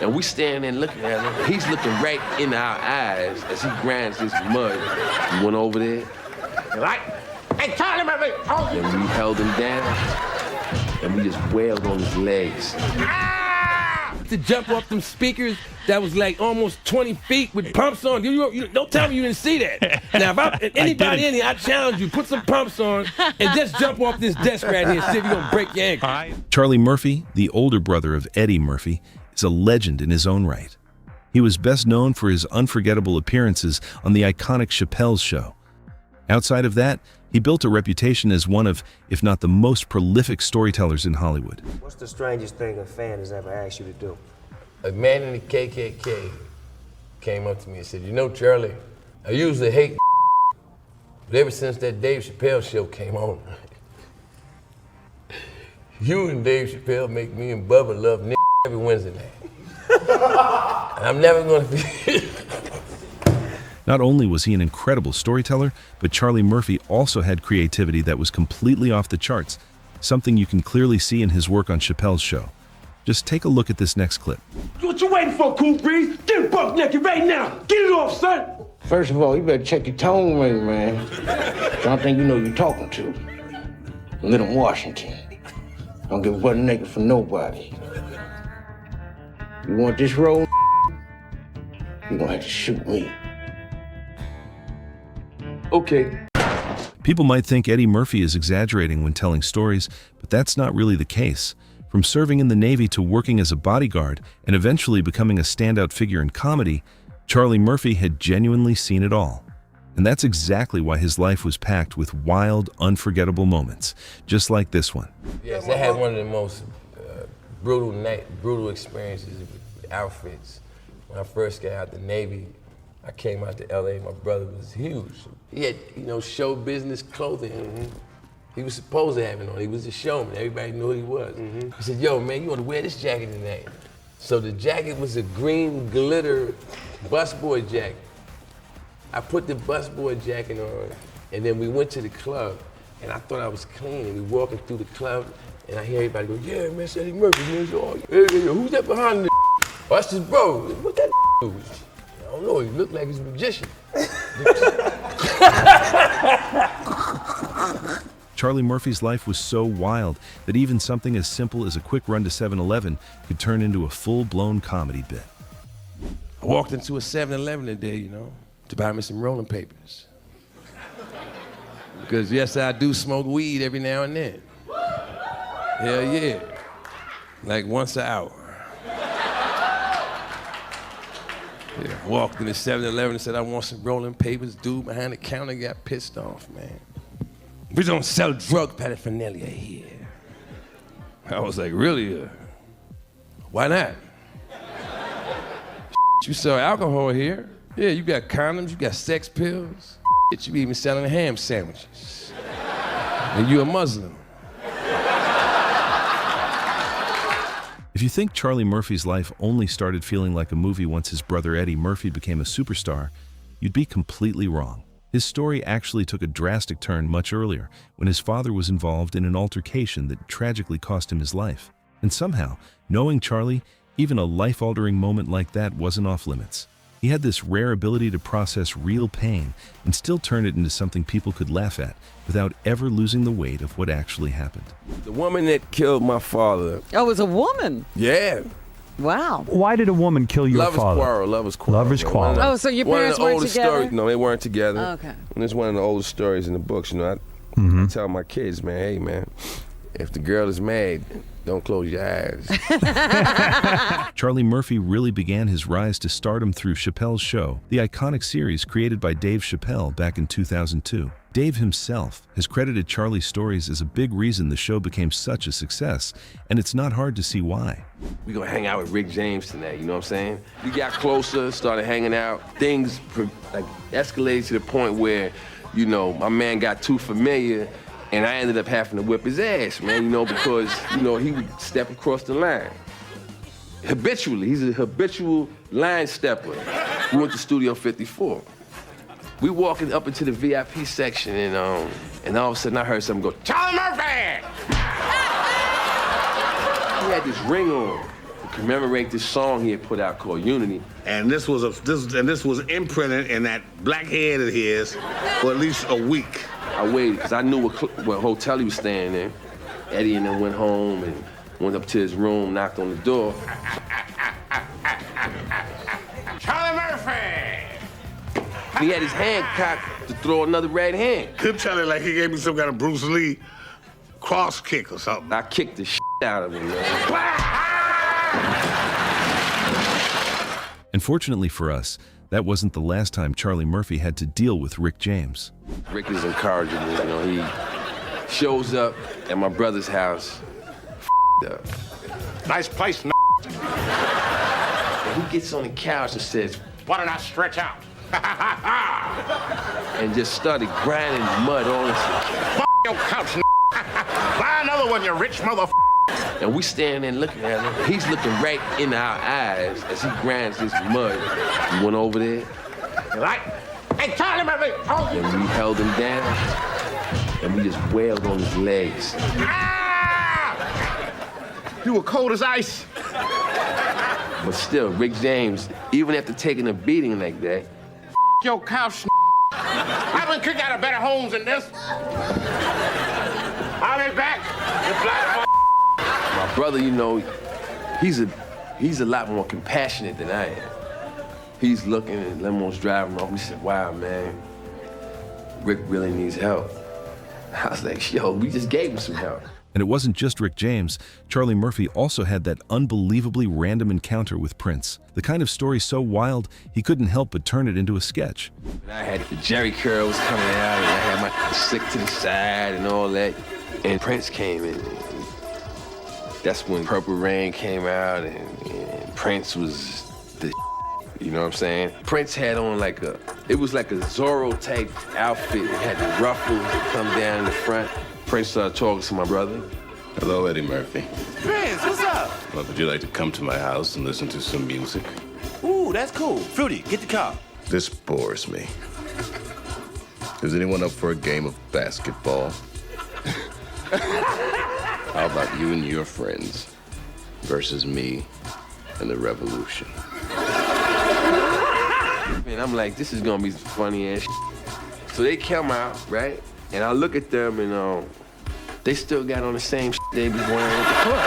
And we standing there looking at him. He's looking right in our eyes as he grinds this mud. We went over there. Like, hey, Charlie Murphy! And we held him down. And we just wailed on his legs. To jump off them speakers that was like almost 20 feet with pumps on. You don't tell me you didn't see that. Now, if anybody in here, I challenge you, put some pumps on and just jump off this desk right here and see if you're going to break your ankle. Charlie Murphy, the older brother of Eddie Murphy, is a legend in his own right. He was best known for his unforgettable appearances on the iconic Chappelle's Show. Outside of that, he built a reputation as one of, if not the most prolific storytellers in Hollywood. What's the strangest thing a fan has ever asked you to do? A man in the KKK came up to me and said, you know, Charlie, I usually hate but ever since that Dave Chappelle show came on, you and Dave Chappelle make me and Bubba love every Wednesday night. And I'm never gonna be. Not only was he an incredible storyteller, but Charlie Murphy also had creativity that was completely off the charts, something you can clearly see in his work on Chappelle's Show. Just take a look at this next clip. What you waiting for, Cool Breeze? Get buck naked right now. Get it off, son. First of all, you better check your tone ring, man. Don't think you know who you're talking to. Little Washington. Don't give butt naked for nobody. You want this role? You're gonna have to shoot me. Okay. People might think Eddie Murphy is exaggerating when telling stories, but that's not really the case. From serving in the Navy to working as a bodyguard and eventually becoming a standout figure in comedy, Charlie Murphy had genuinely seen it all. And that's exactly why his life was packed with wild, unforgettable moments, just like this one. Yes, I had one of the most brutal experiences with outfits. When I first got out the Navy, I came out to LA, my brother was huge. He had, show business clothing. He was supposed to have it on. He was a showman. Everybody knew who he was. He said, yo, man, you want to wear this jacket tonight? So the jacket was a green glitter busboy jacket. I put the busboy jacket on, and then we went to the club, and I thought I was clean. And we walking through the club, and I hear everybody go, yeah, man, it's Eddie Murphy, man. Who's that behind the Oh, that's his bro. What that do? I don't know, he looked like he's a magician. Charlie Murphy's life was so wild that even something as simple as a quick run to 7-Eleven could turn into a full-blown comedy bit. I walked into a 7-Eleven today, to buy me some rolling papers. Because yes, I do smoke weed every now and then. Hell yeah. Like once an hour. Yeah, I walked in the 7-Eleven and said, I want some rolling papers. Dude behind the counter got pissed off, man. We don't sell drug paraphernalia here. I was like, really? Why not? You sell alcohol here? Yeah, you got condoms, you got sex pills. You be even selling ham sandwiches. And you a Muslim. If you think Charlie Murphy's life only started feeling like a movie once his brother Eddie Murphy became a superstar, you'd be completely wrong. His story actually took a drastic turn much earlier, when his father was involved in an altercation that tragically cost him his life. And somehow, knowing Charlie, even a life-altering moment like that wasn't off limits. He had this rare ability to process real pain and still turn it into something people could laugh at without ever losing the weight of what actually happened. The woman that killed my father. Oh, it was a woman? Yeah. Wow. Why did a woman kill your father? Lovers quarrel. Lovers quarrel. Oh, so your parents weren't together? Stories, no, they weren't together. Oh, okay. And it's one of the oldest stories in the books. I tell my kids, man, hey, man, if the girl is mad, don't close your eyes. Charlie Murphy really began his rise to stardom through Chappelle's Show, the iconic series created by Dave Chappelle back in 2002. Dave himself has credited Charlie's stories as a big reason the show became such a success, and it's not hard to see why. We're gonna hang out with Rick James tonight, you know what I'm saying? We got closer, started hanging out. Things escalated to the point where, my man got too familiar, and I ended up having to whip his ass, man, because, he would step across the line. Habitually, he's a habitual line stepper. We went to Studio 54. We walking up into the VIP section, and all of a sudden I heard something go, Charlie Murphy! He had this ring on, the commemorate this song he had put out called Unity. And this was imprinted in that black head of his for at least a week. I waited because I knew what hotel he was staying in. Eddie and then went home and went up to his room, knocked on the door. Charlie Murphy! He had his hand cocked to throw another right hand. Could tell it like he gave me some kind of Bruce Lee cross kick or something. I kicked the shit out of him, man. And fortunately for us, that wasn't the last time Charlie Murphy had to deal with Rick James. Rick is incorrigible, you know, he shows up at my brother's house, up. Nice place, And he gets on the couch and says, why don't I stretch out? and just started grinding mud on us. Your couch, buy another one, you rich mother. And we standing there looking at him. He's looking right in our eyes as he grinds this mud. We went over there. Like, hey, Charlie Murphy! And we held him down. And we just wailed on his legs. Ah! You were cold as ice. But still, Rick James, even after taking a beating like that, Your couch, I've been kicked out of better homes than this. I'll be back. You black my brother, you know, he's a lot more compassionate than I am. He's looking and Lemon's driving off. He said, wow, man, Rick really needs help. I was like, yo, we just gave him some help. And it wasn't just Rick James. Charlie Murphy also had that unbelievably random encounter with Prince. The kind of story so wild, he couldn't help but turn it into a sketch. And I had the Jerry curls coming out, and I had my slick to the side and all that. And Prince came in. That's when Purple Rain came out, and Prince was the you know what I'm saying? Prince had on it was like a Zorro type outfit. It had the ruffles that come down in the front. Prince started talking to my brother. Hello, Eddie Murphy. Prince, what's up? Well, would you like to come to my house and listen to some music? Ooh, that's cool. Fruity, get the car. This bores me. Is anyone up for a game of basketball? How about you and your friends versus me and the revolution? And I'm like, this is gonna be funny ass shit. So they come out, right? And I look at them and they still got on the same shit they was wearing at the club.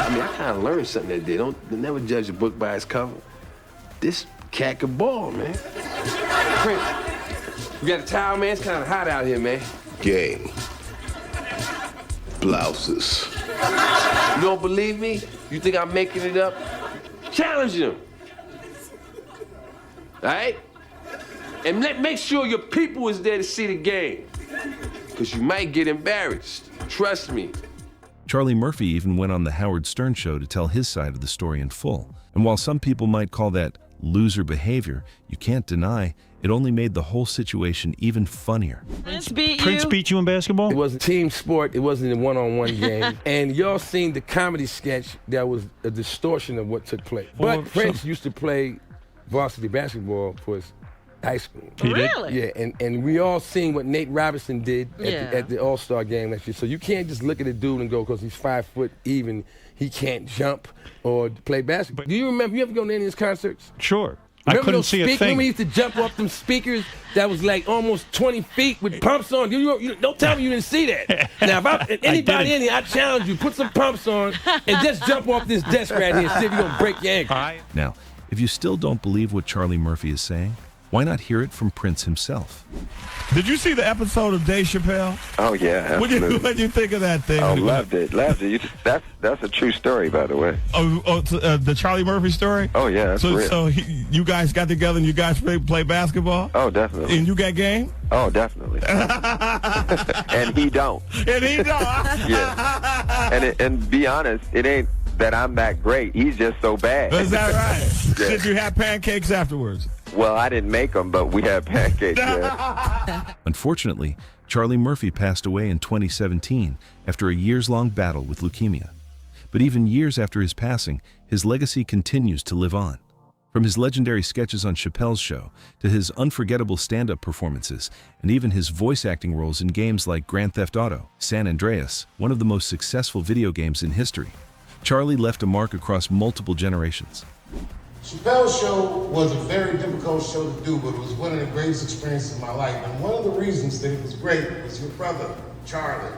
I mean, I kind of learned something that day. Don't never judge a book by its cover. This cat could ball, man. Prince, you got a towel, man? It's kind of hot out here, man. Game. Blouses. You don't believe me? You think I'm making it up? Challenge him. All right? And make sure your people is there to see the game. Because you might get embarrassed. Trust me. Charlie Murphy even went on the Howard Stern show to tell his side of the story in full. And while some people might call that loser behavior, you can't deny it only made the whole situation even funnier. Prince beat Prince you. beat you in basketball? It was a team sport. It wasn't a one-on-one game. And y'all seen the comedy sketch that was a distortion of what took place. But Prince used to play varsity basketball for his high school. Really? Yeah, and we all seen what Nate Robinson did at the All-Star game last year. So you can't just look at a dude and go, because he's 5 foot even, he can't jump or play basketball. Do you remember, you ever go to any of his concerts? Sure. Remember I couldn't those see a speakers? thing. Remember he used to jump off them speakers that was like almost 20 feet with pumps on? Don't tell me you didn't see that. Now, if anybody in here, I challenge you, put some pumps on and just jump off this desk right here and see if you're going to break your ankle. Now, if you still don't believe what Charlie Murphy is saying, why not hear it from Prince himself? Did you see the episode of Dave Chappelle? Oh, yeah, absolutely. What'd you think of that thing? Oh, loved it. That's a true story, by the way. The Charlie Murphy story? Oh, yeah, that's real. So you guys got together and you guys play basketball? Oh, definitely. And you got game? Oh, definitely. And he don't. And he don't? Yeah. And be honest, it ain't that I'm that great. He's just so bad. Is that right? Yeah. Did you have pancakes afterwards? Well, I didn't make them, but we had pancakes, yeah. Unfortunately, Charlie Murphy passed away in 2017 after a years-long battle with leukemia. But even years after his passing, his legacy continues to live on. From his legendary sketches on Chappelle's Show to his unforgettable stand-up performances and even his voice acting roles in games like Grand Theft Auto, San Andreas, one of the most successful video games in history, Charlie left a mark across multiple generations. Chappelle's Show was a very difficult show to do, but it was one of the greatest experiences of my life. And one of the reasons that it was great was your brother, Charlie.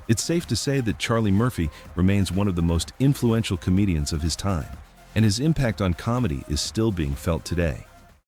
It's safe to say that Charlie Murphy remains one of the most influential comedians of his time, and his impact on comedy is still being felt today.